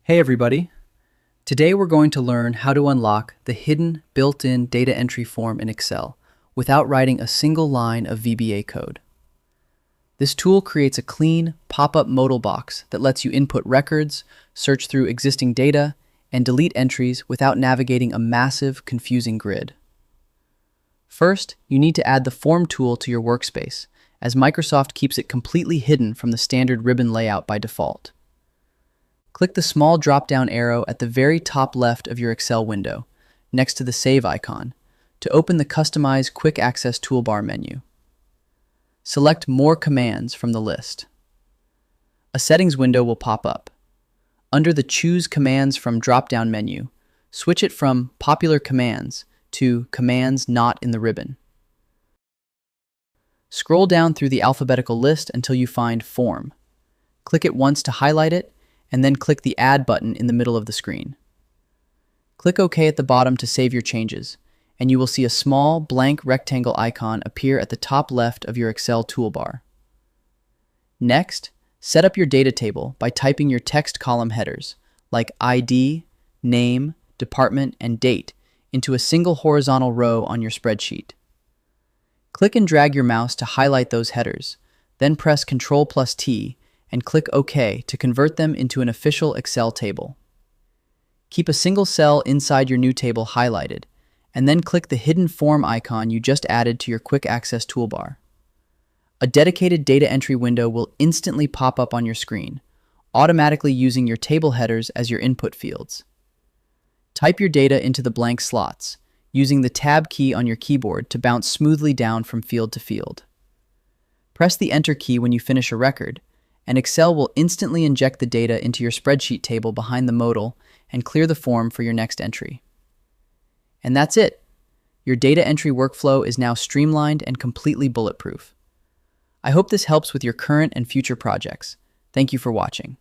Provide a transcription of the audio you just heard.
Hey everybody! Today we're going to learn how to unlock the hidden built-in data entry form in Excel without writing a single line of VBA code. This tool creates a clean, pop-up modal box that lets you input records, search through existing data, and delete entries without navigating a massive, confusing grid. First, you need to add the Form tool to your workspace, as Microsoft keeps it completely hidden from the standard ribbon layout by default. Click the small drop-down arrow at the very top left of your Excel window, next to the Save icon, to open the Customize Quick Access Toolbar menu. Select More Commands from the list. A settings window will pop up. Under the Choose Commands from drop-down menu, switch it from Popular Commands to Commands Not in the Ribbon. Scroll down through the alphabetical list until you find Form. Click it once to highlight it, and then click the Add button in the middle of the screen. Click OK at the bottom to save your changes, and you will see a small, blank rectangle icon appear at the top left of your Excel toolbar. Next, set up your data table by typing your text column headers, like ID, name, department, and date, into a single horizontal row on your spreadsheet. Click and drag your mouse to highlight those headers, then press Ctrl+T and click OK to convert them into an official Excel table. Keep a single cell inside your new table highlighted, and then click the hidden form icon you just added to your Quick Access toolbar. A dedicated data entry window will instantly pop up on your screen, automatically using your table headers as your input fields. Type your data into the blank slots, using the Tab key on your keyboard to bounce smoothly down from field to field. Press the Enter key when you finish a record, and Excel will instantly inject the data into your spreadsheet table behind the modal and clear the form for your next entry. And that's it. Your data entry workflow is now streamlined and completely bulletproof. I hope this helps with your current and future projects. Thank you for watching.